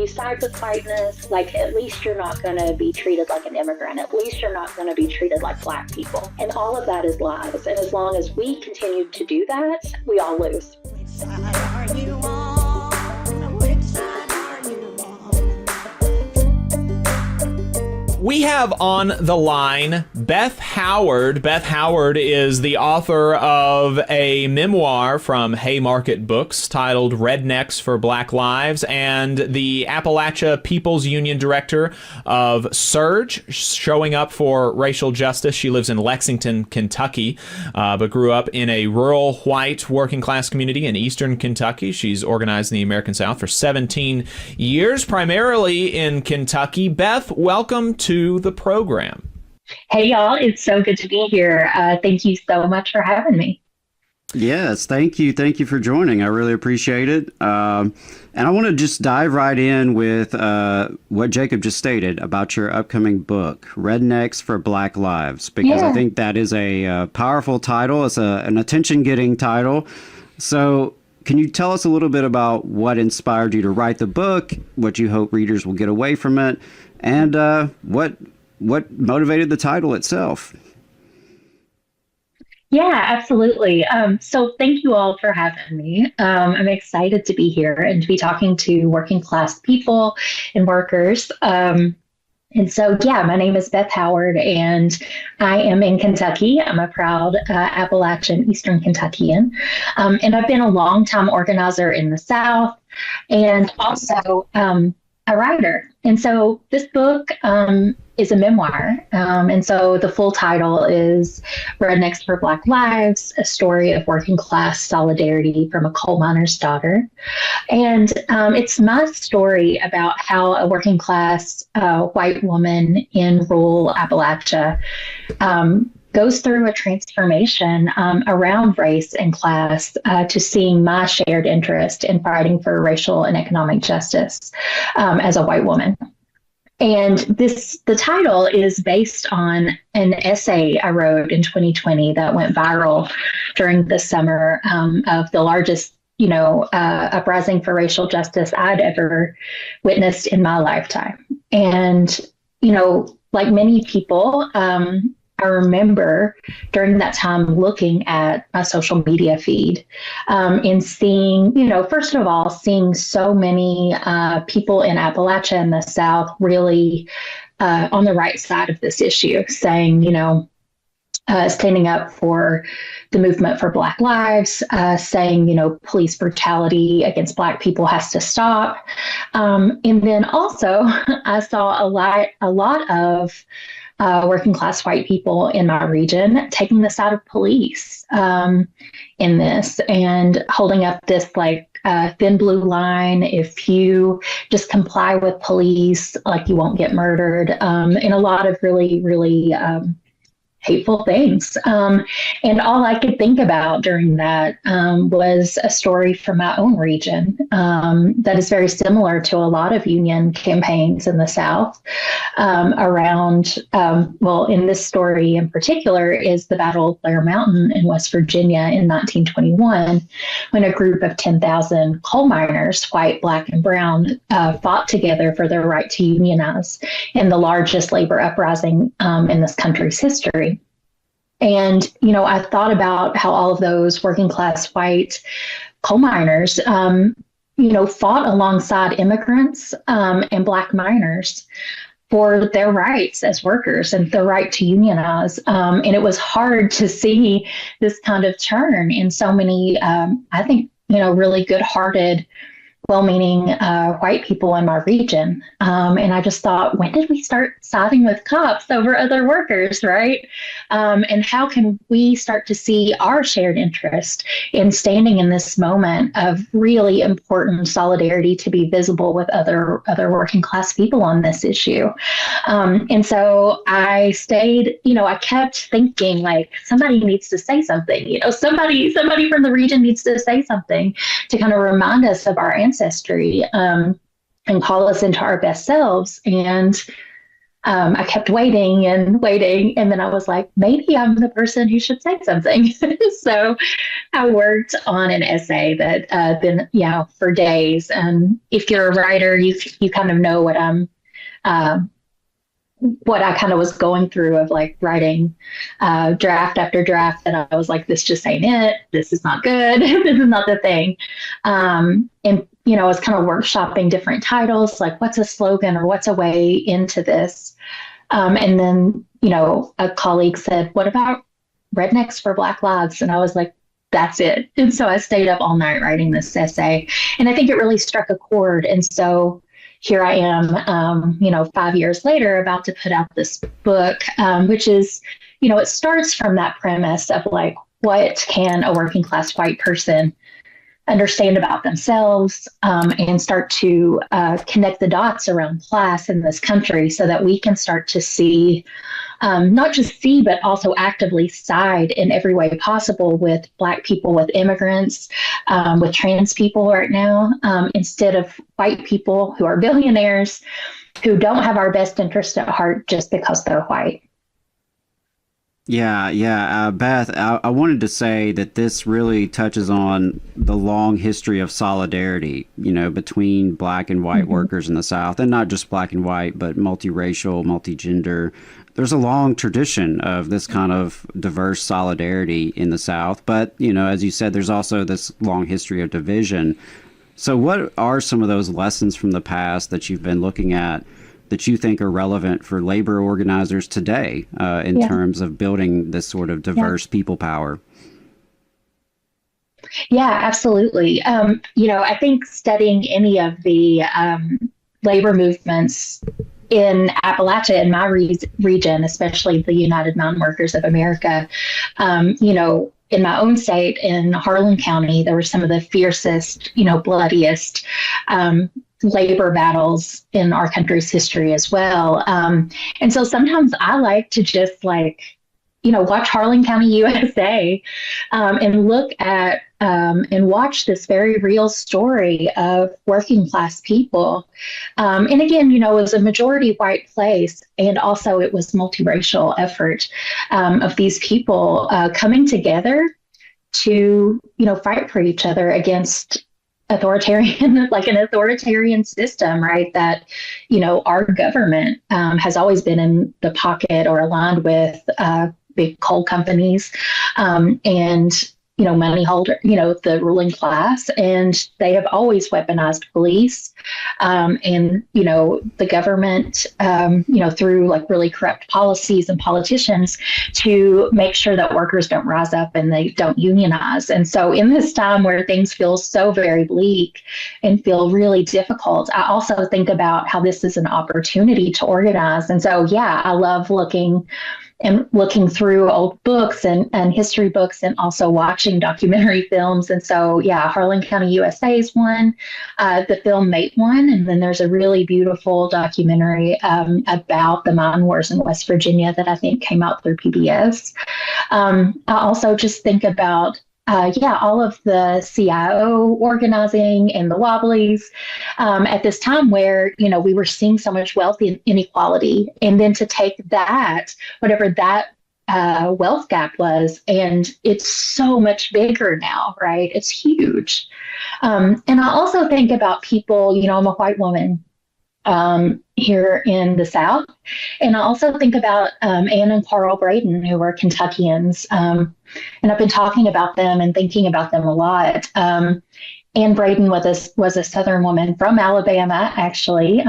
you side with whiteness, like at least you're not going to be treated like an immigrant. At least you're not going to be treated like Black people. And all of that is lies. And as long as we continue to do that, we all lose. Which side are you on? Which side are you on? We have on the line Beth Howard. Beth Howard is the author of a memoir from Haymarket Books titled Rednecks for Black Lives, and the Appalachia People's Union director of SURJ, Showing Up for Racial Justice. She lives in Lexington, Kentucky, but grew up in a rural white working class community in eastern Kentucky. She's organized in the American South for 17 years, primarily in Kentucky. Beth, welcome to the program. Hey, y'all. It's so good to be here. Thank you so much for having me. Yes, thank you. Thank you for joining. I really appreciate it. And I want to just dive right in with what Jacob just stated about your upcoming book, Rednecks for Black Lives, because I think that is a powerful title. It's an attention-getting title. So can you tell us a little bit about what inspired you to write the book, what you hope readers will get away from it, and what motivated the title itself? Yeah, absolutely. So thank you all for having me. I'm excited to be here and to be talking to working class people and workers. And so, my name is Beth Howard, and I am in Kentucky. I'm a proud Appalachian Eastern Kentuckian. And I've been a longtime organizer in the South and also a writer. And so this book is a memoir. And so the full title is Rednecks for Black Lives, a story of working class solidarity from a coal miner's daughter. And it's my story about how a working class white woman in rural Appalachia goes through a transformation around race and class to seeing my shared interest in fighting for racial and economic justice as a white woman. And the title is based on an essay I wrote in 2020 that went viral during the summer of the largest, uprising for racial justice I'd ever witnessed in my lifetime. And, like many people, I remember during that time looking at my social media feed and seeing, first of all, seeing so many people in Appalachia and the South really on the right side of this issue, saying, standing up for the movement for Black lives, saying, police brutality against Black people has to stop. And then also I saw a lot of working class white people in my region taking the side of police in this and holding up this thin blue line. If you just comply with police, you won't get murdered, and a lot of really, really hateful things. And all I could think about during that was a story from my own region that is very similar to a lot of union campaigns in the South around, in this story in particular, is the Battle of Blair Mountain in West Virginia in 1921, when a group of 10,000 coal miners, white, Black, and brown, fought together for their right to unionize in the largest labor uprising in this country's history. And, I thought about how all of those working class white coal miners, fought alongside immigrants and Black miners for their rights as workers and their right to unionize. And it was hard to see this kind of turn in so many, I think, really good-hearted, well-meaning white people in my region. And I just thought, when did we start siding with cops over other workers, right? And how can we start to see our shared interest in standing in this moment of really important solidarity to be visible with other working class people on this issue? And so I stayed, I kept thinking, somebody needs to say something, somebody from the region needs to say something to kind of remind us of our ancestry and call us into our best selves. And I kept waiting and waiting. And then I was like, maybe I'm the person who should say something. So I worked on an essay that been, for days. And if you're a writer, you kind of know uh, what I kind of was going through of like writing draft after draft that I was like, this just ain't it. This is not good. This is not the thing. And, I was kind of workshopping different titles, like what's a slogan or what's a way into this. And then, a colleague said, what about Rednecks for Black Lives? And I was like, that's it. And so I stayed up all night writing this essay. And I think it really struck a chord. And so here I am, 5 years later, about to put out this book, which is, it starts from that premise of like, what can a working class white person understand about themselves, and start to connect the dots around class in this country so that we can start to see, not just see, but also actively side in every way possible with Black people, with immigrants, with trans people right now, instead of white people who are billionaires who don't have our best interest at heart just because they're white. Yeah. Beth, I wanted to say that this really touches on the long history of solidarity, between Black and white workers in the South, and not just Black and white, but multiracial, multigender. There's a long tradition of this kind of diverse solidarity in the South. But, as you said, there's also this long history of division. So what are some of those lessons from the past that you've been looking at that you think are relevant for labor organizers today in terms of building this sort of diverse people power? Yeah, absolutely. I think studying any of the labor movements in Appalachia, in my region, especially the United Mountain Workers of America, in my own state, in Harlan County, there were some of the fiercest, bloodiest labor battles in our country's history as well. And so sometimes I like to just watch Harlan County, USA, and look at and watch this very real story of working class people. And again, it was a majority white place, and also it was multiracial effort of these people coming together to, fight for each other against an authoritarian system, right? That, our government has always been in the pocket or aligned with big coal companies and, money holder, the ruling class. And they have always weaponized police and, the government, through really corrupt policies and politicians to make sure that workers don't rise up and they don't unionize. And so in this time where things feel so very bleak and feel really difficult, I also think about how this is an opportunity to organize. And so, I love looking through old books and history books, and also watching documentary films. And so, Harlan County, USA is one, the film Mate one. And then there's a really beautiful documentary about the mine wars in West Virginia that I think came out through PBS. I also just think about all of the CIO organizing and the Wobblies at this time where, we were seeing so much wealth inequality. And then to take that, whatever that wealth gap was, and it's so much bigger now, right? It's huge. And I also think about people, I'm a white woman here in the South. And I also think about Ann and Carl Braden, who were Kentuckians. And I've been talking about them and thinking about them a lot. Ann Braden was a Southern woman from Alabama, actually.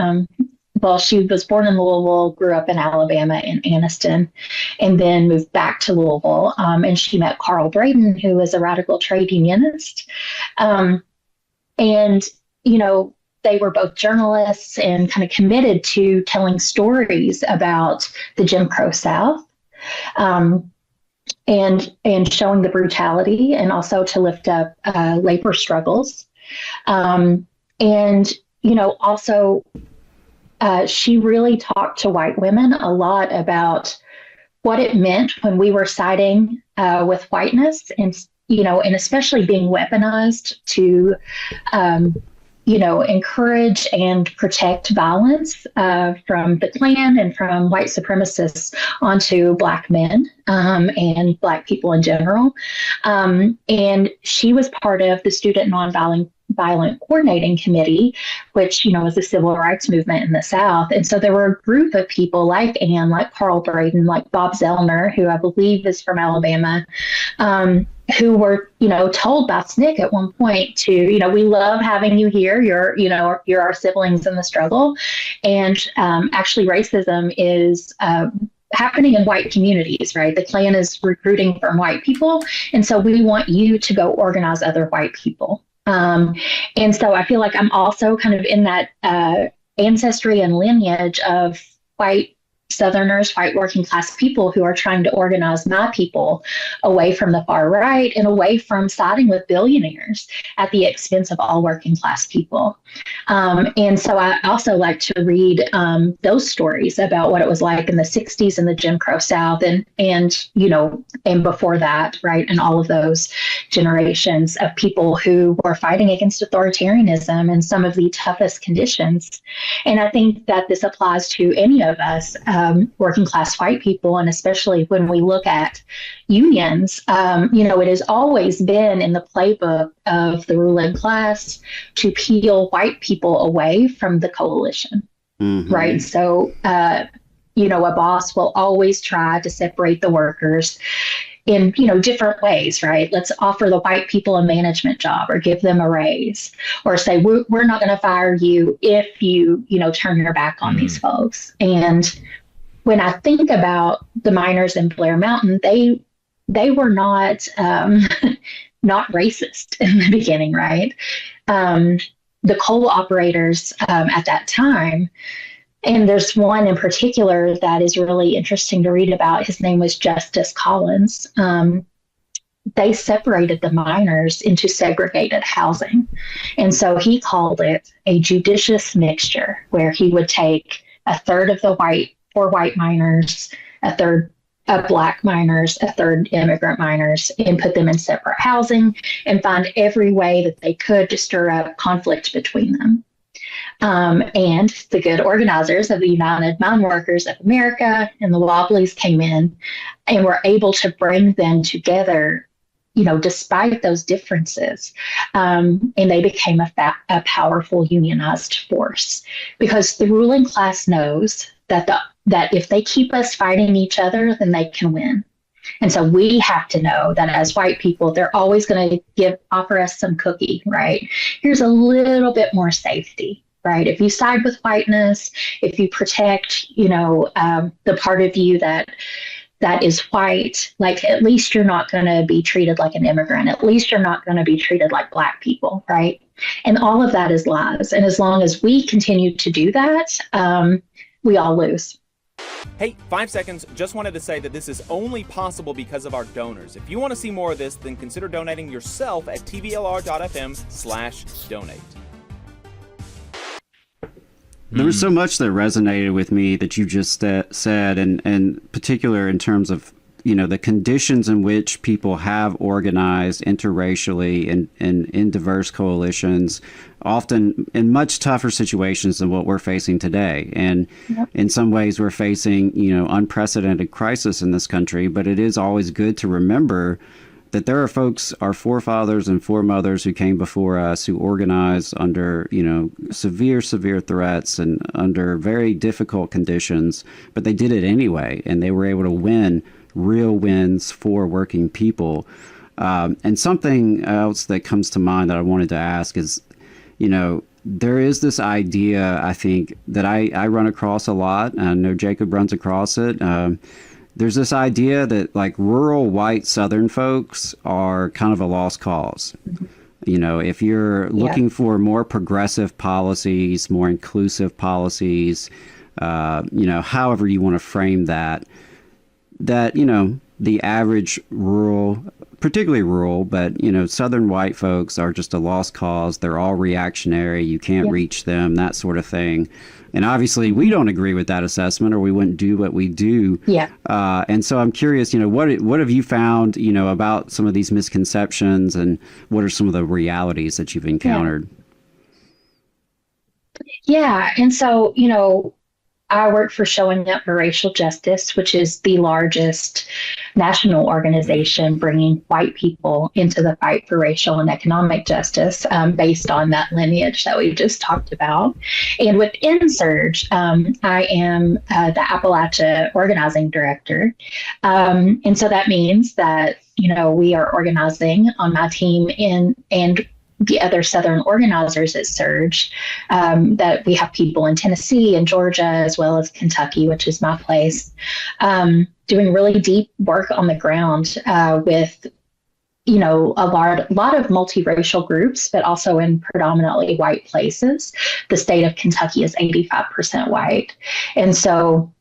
She was born in Louisville, grew up in Alabama in Anniston, and then moved back to Louisville. And she met Carl Braden, who was a radical trade unionist. They were both journalists and kind of committed to telling stories about the Jim Crow South, and showing the brutality, and also to lift up labor struggles. She really talked to white women a lot about what it meant when we were siding with whiteness, and especially being weaponized to encourage and protect violence from the Klan and from white supremacists onto Black men and Black people in general. And she was part of the Student Nonviolent Coordinating Committee, which, was the civil rights movement in the South. And so there were a group of people like Anne, like Carl Braden, like Bob Zellner, who I believe is from Alabama, who were, told by SNCC at one point to, we love having you here. You're our siblings in the struggle. And actually racism is happening in white communities, right? The Klan is recruiting from white people. And so we want you to go organize other white people. And so I feel like I'm also kind of in that ancestry and lineage of white Southerners, white working class people who are trying to organize my people away from the far right and away from siding with billionaires at the expense of all working class people. And so I also like to read those stories about what it was like in the 60s in the Jim Crow South and before that, right? And all of those generations of people who were fighting against authoritarianism in some of the toughest conditions. And I think that this applies to any of us, working class white people, and especially when we look at unions, it has always been in the playbook of the ruling class to peel white people away from the coalition, right? So, a boss will always try to separate the workers in, different ways, right? Let's offer the white people a management job or give them a raise or say, we're not going to fire you if you, turn your back on these folks. And when I think about the miners in Blair Mountain, they were not not racist in the beginning, right? The coal operators at that time, and there's one in particular that is really interesting to read about. His name was Justice Collins. They separated the miners into segregated housing. And so he called it a judicious mixture, where he would take a third of the white miners, a third of Black miners, a third immigrant miners, and put them in separate housing and find every way that they could to stir up conflict between them. And the good organizers of the United Mine Workers of America and the Wobblies came in and were able to bring them together, despite those differences. And they became a powerful unionized force, because the ruling class knows that if they keep us fighting each other, then they can win. And so we have to know that as white people, they're always going to offer us some cookie, right? Here's a little bit more safety, right? If you side with whiteness, if you protect, the part of you that is white, like at least you're not going to be treated like an immigrant. At least you're not going to be treated like Black people, right? And all of that is lies. And as long as we continue to do that, we all lose. Hey, 5 seconds. Just wanted to say that this is only possible because of our donors. If you want to see more of this, then consider donating yourself at tvlr.fm/donate. There was so much that resonated with me that you just said, and particular in terms of, the conditions in which people have organized interracially and in diverse coalitions, often in much tougher situations than what we're facing today. And in some ways we're facing, unprecedented crisis in this country, but it is always good to remember that there are folks, our forefathers and foremothers who came before us, who organized under, severe threats and under very difficult conditions, but they did it anyway, and they were able to win real wins for working people. And something else that comes to mind that I wanted to ask is, there is this idea, I think, that I run across a lot, and I know Jacob runs across it. There's this idea that like rural white Southern folks are kind of a lost cause. If you're looking for more progressive policies, more inclusive policies, however you want to frame that, the average rural, particularly rural, but, Southern white folks are just a lost cause. They're all reactionary. You can't reach them, that sort of thing. And obviously we don't agree with that assessment, or we wouldn't do what we do. And so I'm curious, what have you found, about some of these misconceptions, and what are some of the realities that you've encountered? Yeah. And so, I work for Showing Up for Racial Justice, which is the largest national organization bringing white people into the fight for racial and economic justice, based on that lineage that we just talked about. And within SURJ, I am the Appalachia organizing director. And so that means that, we are organizing on my team and the other Southern organizers at SURJ, that we have people in Tennessee and Georgia, as well as Kentucky, which is my place, doing really deep work on the ground, with, a lot of multiracial groups, but also in predominantly white places. The state of Kentucky is 85% white. And so,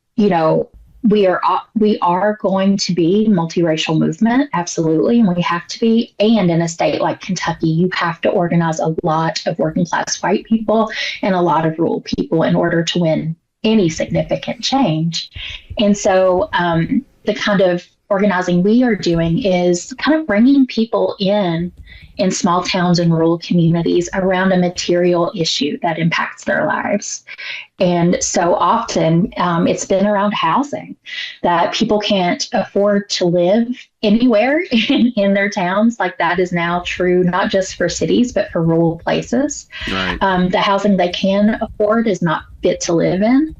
we are going to be multiracial movement, absolutely, and we have to be. And in a state like Kentucky, you have to organize a lot of working class white people and a lot of rural people in order to win any significant change. And so the kind of organizing we are doing is kind of bringing people in small towns and rural communities around a material issue that impacts their lives. And so often it's been around housing, that people can't afford to live anywhere in their towns. Like, that is now true, not just for cities, but for rural places. Right. The housing they can afford is not fit to live in.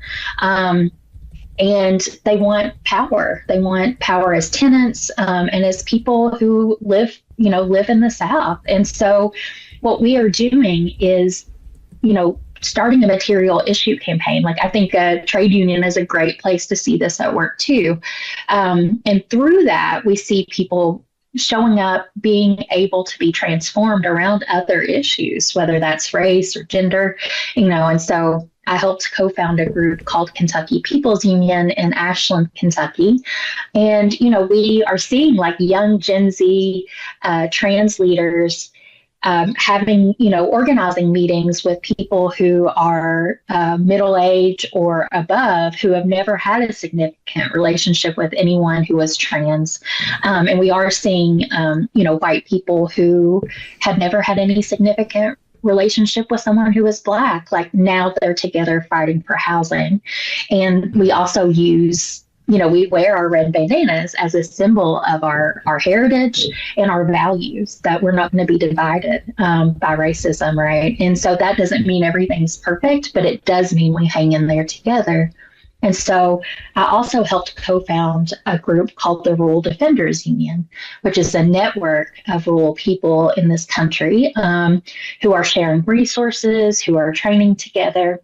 And they want power. They want power as tenants, and as people who live in the South. And so what we are doing is, starting a material issue campaign. Like, I think a trade union is a great place to see this at work too. And through that, we see people showing up, being able to be transformed around other issues, whether that's race or gender, and so I helped co-found a group called Kentucky People's Union in Ashland, Kentucky. And, we are seeing like young Gen Z trans leaders having, organizing meetings with people who are middle age or above, who have never had a significant relationship with anyone who was trans. And we are seeing, white people who had never had any significant relationship with someone who is Black, like now they're together fighting for housing. And we also use, we wear our red bandanas as a symbol of our heritage and our values, that we're not going to be divided by racism, right? And so that doesn't mean everything's perfect, but it does mean we hang in there together. And so I also helped co-found a group called the Rural Defenders Union, which is a network of rural people in this country who are sharing resources, who are training together,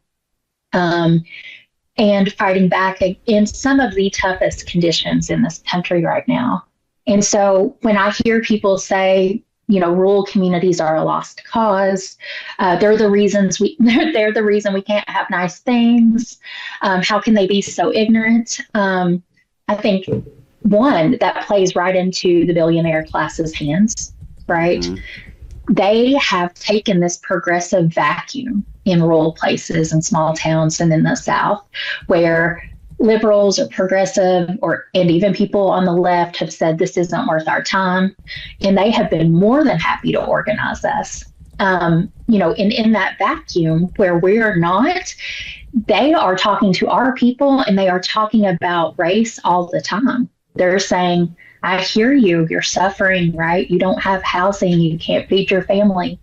and fighting back against some of the toughest conditions in this country right now. And so when I hear people say, rural communities are a lost cause. They're the reason we can't have nice things. How can they be so ignorant? I think one, that plays right into the billionaire class's hands, right? Mm-hmm. They have taken this progressive vacuum in rural places and small towns and in the South, where liberals or progressive and even people on the left have said this isn't worth our time, and they have been more than happy to organize us. In that vacuum where we're not, they are talking to our people and they are talking about race all the time. They're saying, I hear you, you're suffering, right? You don't have housing, you can't feed your family.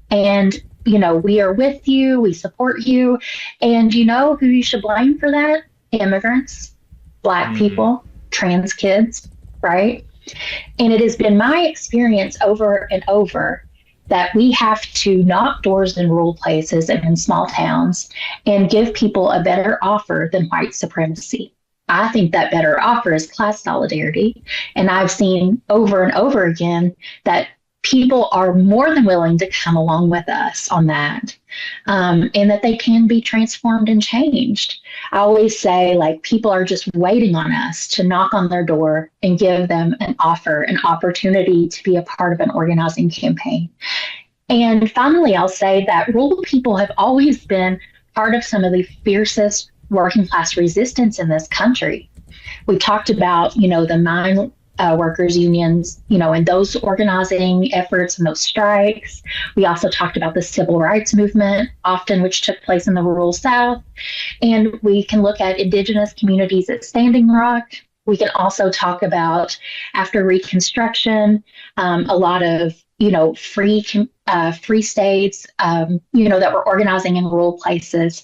And we are with you, we support you. And you know who you should blame for that? Immigrants, Black people, trans kids, right? And it has been my experience over and over that we have to knock doors in rural places and in small towns and give people a better offer than white supremacy. I think that better offer is class solidarity. And I've seen over and over again that people are more than willing to come along with us on that, and that they can be transformed and changed. I always say, like, people are just waiting on us to knock on their door and give them an offer, an opportunity to be a part of an organizing campaign. And finally, I'll say that rural people have always been part of some of the fiercest working class resistance in this country. We talked about, the workers unions, in those organizing efforts and those strikes. We also talked about the civil rights movement, often which took place in the rural South. And we can look at indigenous communities at Standing Rock. We can also talk about after Reconstruction, a lot of free states, that were organizing in rural places,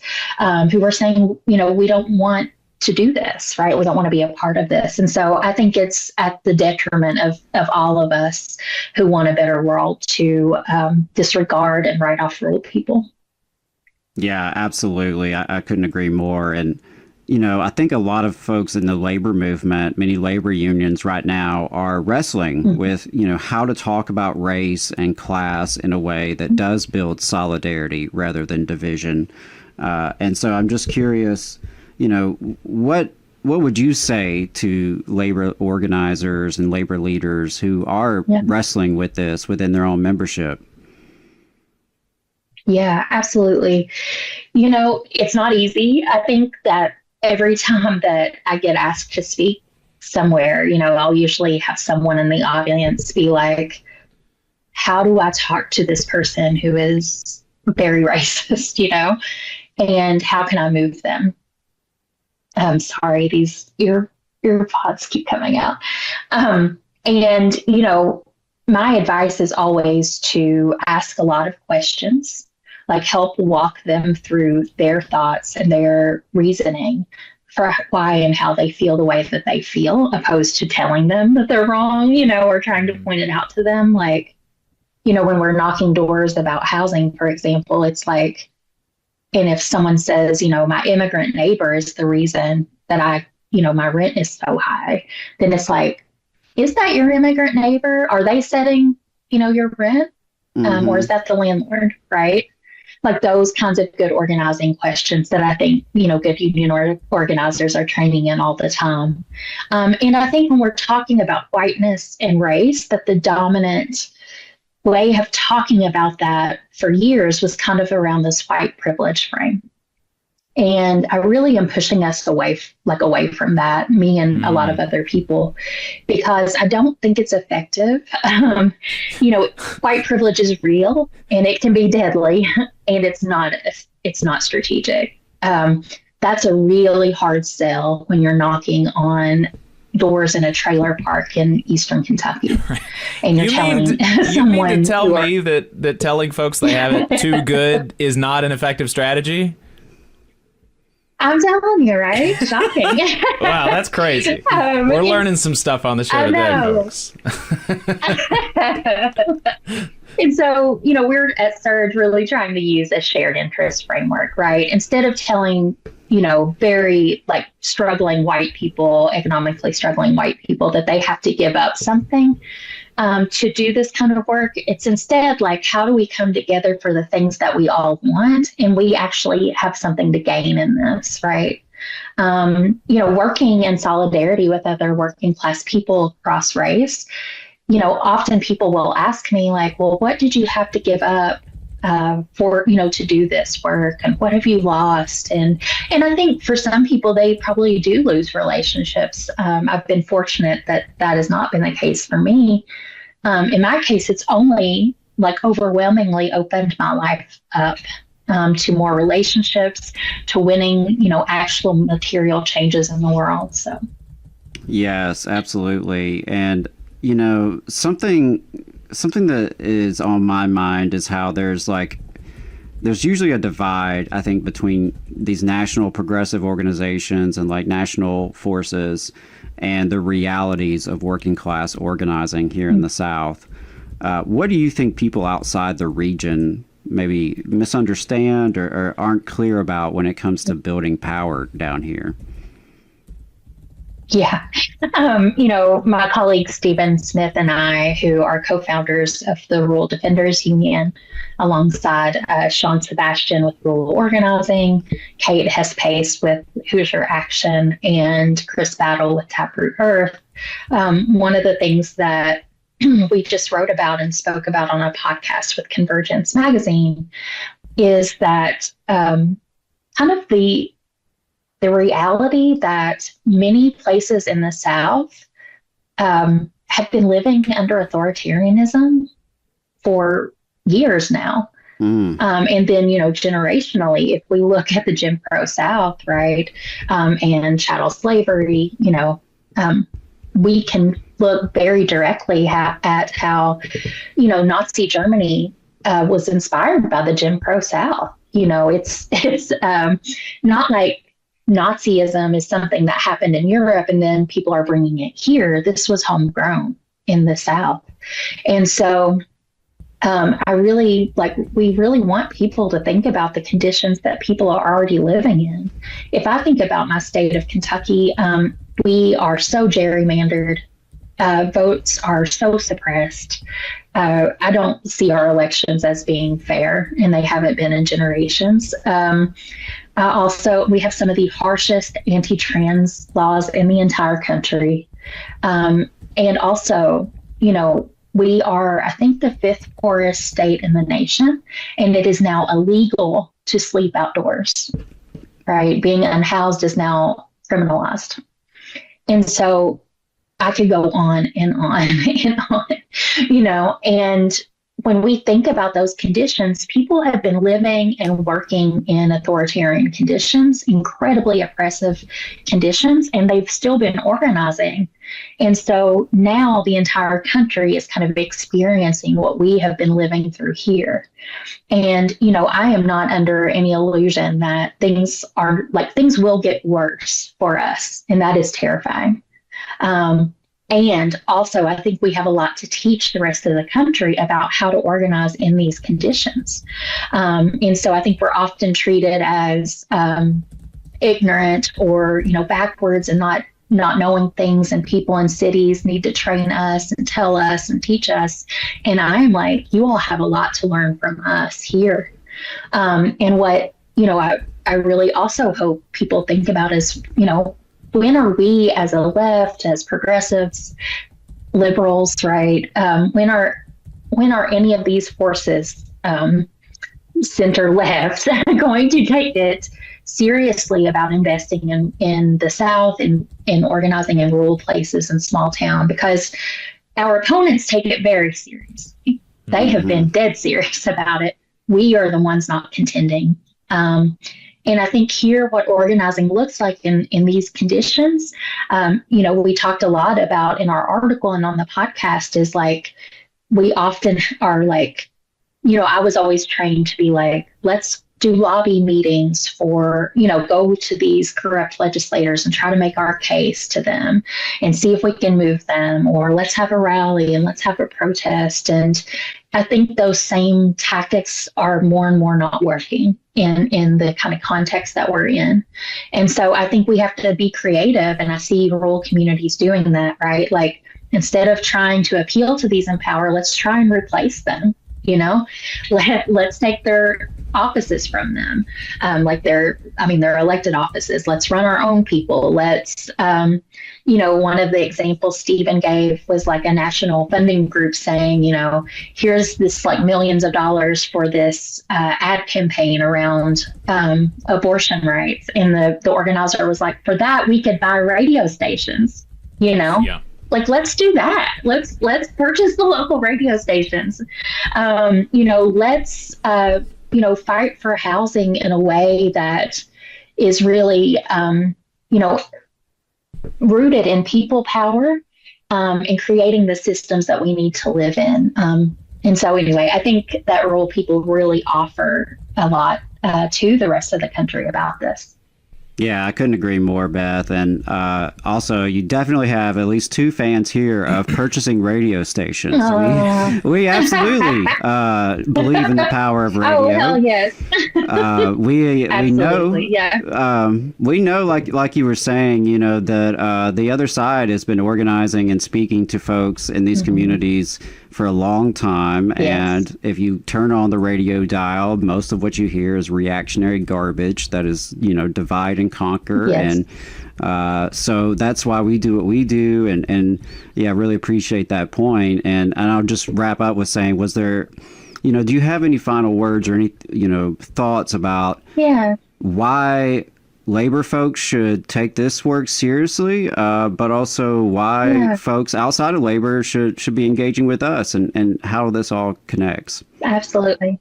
who were saying, we don't want to do this, right? We don't want to be a part of this. And so I think it's at the detriment of all of us who want a better world to disregard and write off rural people. Yeah, absolutely. I couldn't agree more. And, I think a lot of folks in the labor movement, many labor unions right now are wrestling with, how to talk about race and class in a way that does build solidarity rather than division. And so I'm just curious, what would you say to labor organizers and labor leaders who are wrestling with this within their own membership? Yeah, absolutely. It's not easy. I think that every time that I get asked to speak somewhere, I'll usually have someone in the audience be like, how do I talk to this person who is very racist, and how can I move them? I'm sorry, these earpods keep coming out. And my advice is always to ask a lot of questions, like help walk them through their thoughts and their reasoning for why and how they feel the way that they feel, opposed to telling them that they're wrong, or trying to point it out to them. Like, when we're knocking doors about housing, for example, it's like, and if someone says, my immigrant neighbor is the reason that my rent is so high, then it's like, is that your immigrant neighbor? Are they setting, your rent? Or is that the landlord, right? Like those kinds of good organizing questions that I think, good union organizers are training in all the time. And I think when we're talking about whiteness and race, that the dominant way of talking about that for years was kind of around this white privilege frame. And I really am pushing us away from that, me and a lot of other people, because I don't think it's effective. White privilege is real and it can be deadly, and it's not strategic. That's a really hard sell when you're knocking on doors in a trailer park in Eastern Kentucky, and you're telling someone. You mean to tell me that telling folks they have it too good is not an effective strategy? I'm telling you, right? Shocking. Wow, that's crazy. We're learning some stuff on the show today, folks. And so, we're at SURJ really trying to use a shared interest framework, right? Instead of telling, very struggling white people, economically struggling white people, that they have to give up something to do this kind of work. It's instead like, how do we come together for the things that we all want? And we actually have something to gain in this, right? Working in solidarity with other working class people across race, often people will ask me like, well, what did you have to give up for, to do this work, and what have you lost? And I think for some people, they probably do lose relationships. I've been fortunate that has not been the case for me. In my case, it's only overwhelmingly opened my life up to more relationships, to winning, actual material changes in the world. So. Yes, absolutely. And, something that is on my mind is how there's usually a divide, I think, between these national progressive organizations and national forces and the realities of working class organizing here in the South. What do you think people outside the region maybe misunderstand or aren't clear about when it comes to building power down here? Yeah. My colleague Stephen Smith and I, who are co-founders of the Rural Defenders Union, alongside Sean Sebastian with Rural Organizing, Kate Hess-Pace with Hoosier Action, and Chris Battle with Taproot Earth. One of the things that we just wrote about and spoke about on a podcast with Convergence Magazine is that kind of the reality that many places in the South have been living under authoritarianism for years now. And then, generationally, if we look at the Jim Crow South, right, and chattel slavery, we can look very directly at how, Nazi Germany was inspired by the Jim Crow South. It's not like Nazism is something that happened in Europe and then people are bringing it here. This was homegrown in the South. And so we really want people to think about the conditions that people are already living in. If I think about my state of Kentucky, we are so gerrymandered. Votes are so suppressed. I don't see our elections as being fair, and they haven't been in generations. Also, we have some of the harshest anti-trans laws in the entire country. And also, we are, I think, the fifth poorest state in the nation, and it is now illegal to sleep outdoors, right? Being unhoused is now criminalized. And so I could go on and on and on, and when we think about those conditions, people have been living and working in authoritarian conditions, incredibly oppressive conditions, and they've still been organizing. And so now the entire country is kind of experiencing what we have been living through here. And, I am not under any illusion that things will get worse for us. And that is terrifying. And also, I think we have a lot to teach the rest of the country about how to organize in these conditions. And so I think we're often treated as ignorant or, backwards and not knowing things, and people in cities need to train us and tell us and teach us. And I'm like, you all have a lot to learn from us here. And what, I really also hope people think about is, when are we as a left, as progressives, liberals, right? When are any of these forces, center left, going to take it seriously about investing in the South and in organizing in rural places and small town? Because our opponents take it very seriously. They have been dead serious about it. We are the ones not contending. And I think here what organizing looks like in these conditions, we talked a lot about in our article and on the podcast is like, we often are like, I was always trained to be like, let's do lobby meetings for, go to these corrupt legislators and try to make our case to them and see if we can move them, or let's have a rally and let's have a protest. And I think those same tactics are more and more not working in the kind of context that we're in. And so I think we have to be creative, and I see rural communities doing that, right? Like, instead of trying to appeal to these in power, let's try and replace them. Let's take their offices from them. Their elected offices. Let's run our own people. Let's, one of the examples Stephen gave was like a national funding group saying, here's this like millions of dollars for this ad campaign around abortion rights. And the organizer was like, for that, we could buy radio stations, Yeah. Like, let's do that. Let's purchase the local radio stations. Let's fight for housing in a way that is really, rooted in people power and creating the systems that we need to live in. And so anyway, I think that rural people really offer a lot to the rest of the country about this. Yeah, I couldn't agree more, Beth. And also, you definitely have at least two fans here of purchasing radio stations. We absolutely believe in the power of radio. Oh, hell yes. We know, yeah. We know, like you were saying, that the other side has been organizing and speaking to folks in these communities for a long time. Yes. And if you turn on the radio dial, most of what you hear is reactionary garbage that is, divide and conquer. Yes. And so that's why we do what we do. And yeah, really appreciate that point. And I'll just wrap up with saying, was there, do you have any final words or any, thoughts about why labor folks should take this work seriously, but also why folks outside of labor should be engaging with us, and how this all connects. Absolutely.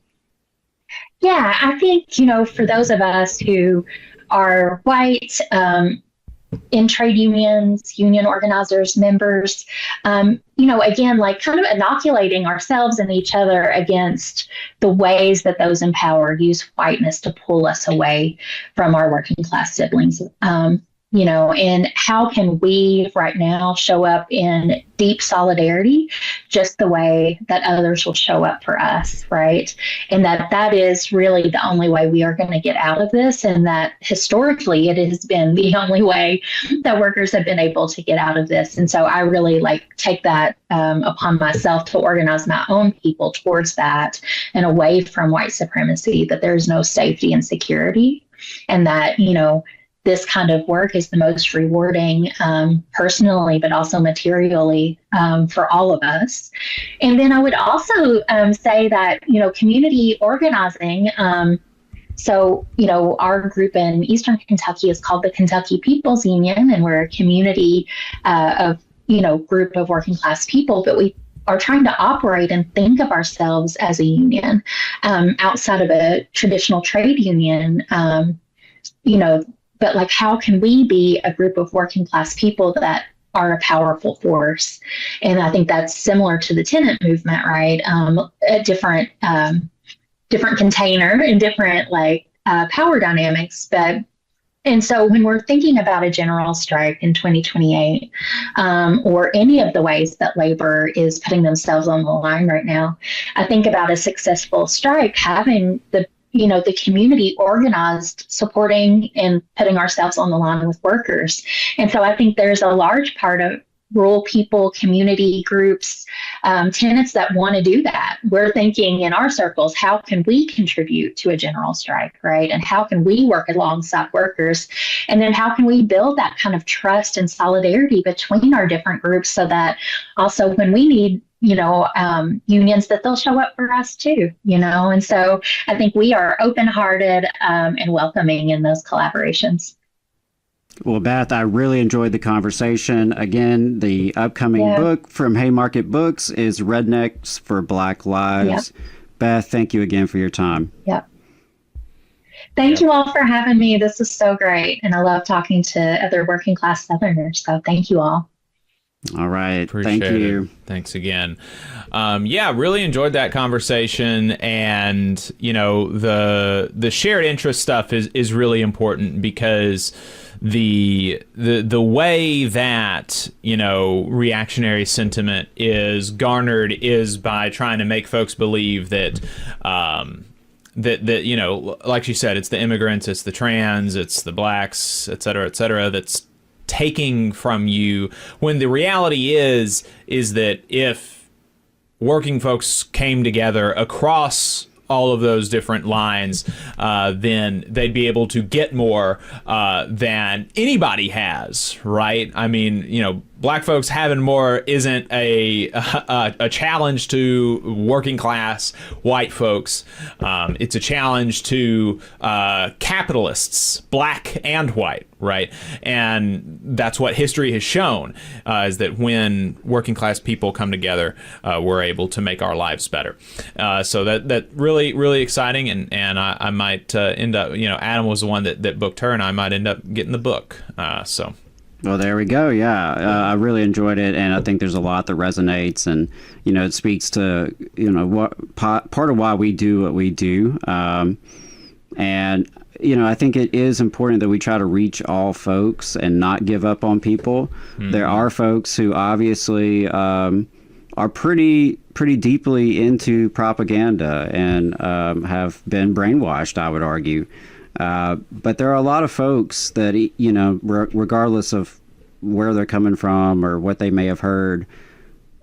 Yeah, I think, for those of us who are white, in trade unions, union organizers, members, again, like kind of inoculating ourselves and each other against the ways that those in power use whiteness to pull us away from our working class siblings. And how can we right now show up in deep solidarity, just the way that others will show up for us, right? And that is really the only way we are going to get out of this. And that historically, it has been the only way that workers have been able to get out of this. And so I really take that upon myself to organize my own people towards that and away from white supremacy, that there's no safety and security, and that, this kind of work is the most rewarding personally, but also materially for all of us. And then I would also say that, community organizing. Our group in Eastern Kentucky is called the Kentucky People's Union, and we're a community of, group of working class people, but we are trying to operate and think of ourselves as a union outside of a traditional trade union, but how can we be a group of working class people that are a powerful force? And I think that's similar to the tenant movement, right? A different container and different power dynamics. And so when we're thinking about a general strike in 2028, or any of the ways that labor is putting themselves on the line right now, I think about a successful strike having the community organized, supporting and putting ourselves on the line with workers. And so I think there's a large part of rural people, community groups, tenants that want to do that. We're thinking in our circles, how can we contribute to a general strike, right? And how can we work alongside workers? And then how can we build that kind of trust and solidarity between our different groups, so that also when we need unions, that they'll show up for us too, and so I think we are open-hearted and welcoming in those collaborations. Well, Beth, I really enjoyed the conversation. Again, the upcoming book from Haymarket Books is Rednecks for Black Lives. Yep. Beth, thank you again for your time. Yep. Thank you all for having me. This is so great, and I love talking to other working class Southerners, so thank you all. All right. Appreciate Thank you. It. Thanks again. Really enjoyed that conversation, and the shared interest stuff is really important, because the way that reactionary sentiment is garnered is by trying to make folks believe that like you said, it's the immigrants, it's the trans, it's the blacks, et cetera, that's taking from you, when the reality is that if working folks came together across all of those different lines, then they'd be able to get more than anybody has, right? I mean, black folks having more isn't a challenge to working class white folks. It's a challenge to capitalists, black and white, right? And that's what history has shown, is that when working class people come together, we're able to make our lives better. So that really, really exciting. And I might end up, Adam was the one that booked her, and I might end up getting the book. Well, there we go. Yeah, I really enjoyed it, and I think there's a lot that resonates, and it speaks to what part of why we do what we do, and I think it is important that we try to reach all folks and not give up on people. Mm-hmm. There are folks who obviously are pretty deeply into propaganda and have been brainwashed, I would argue. But there are a lot of folks that, regardless of where they're coming from or what they may have heard,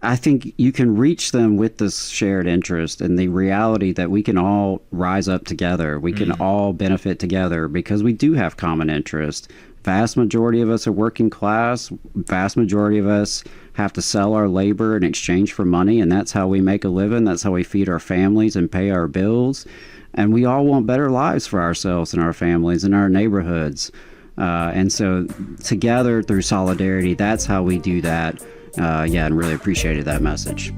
I think you can reach them with this shared interest and the reality that we can all rise up together. We can all benefit together because we do have common interest. Vast majority of us are working class. Vast majority of us have to sell our labor in exchange for money, and that's how we make a living. That's how we feed our families and pay our bills. And we all want better lives for ourselves and our families and our neighborhoods. And so together through solidarity, that's how we do that. And really appreciated that message.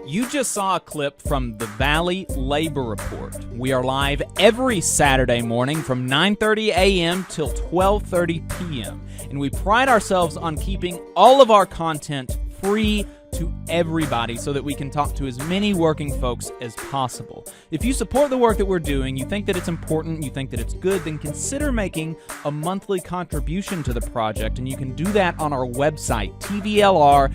You just saw a clip from the Valley Labor Report. We are live every Saturday morning from 9:30 a.m. till 12:30 p.m. And we pride ourselves on keeping all of our content free to everybody so that we can talk to as many working folks as possible. If you support the work that we're doing, you think that it's important, you think that it's good, then consider making a monthly contribution to the project, and you can do that on our website, tvlr.fm.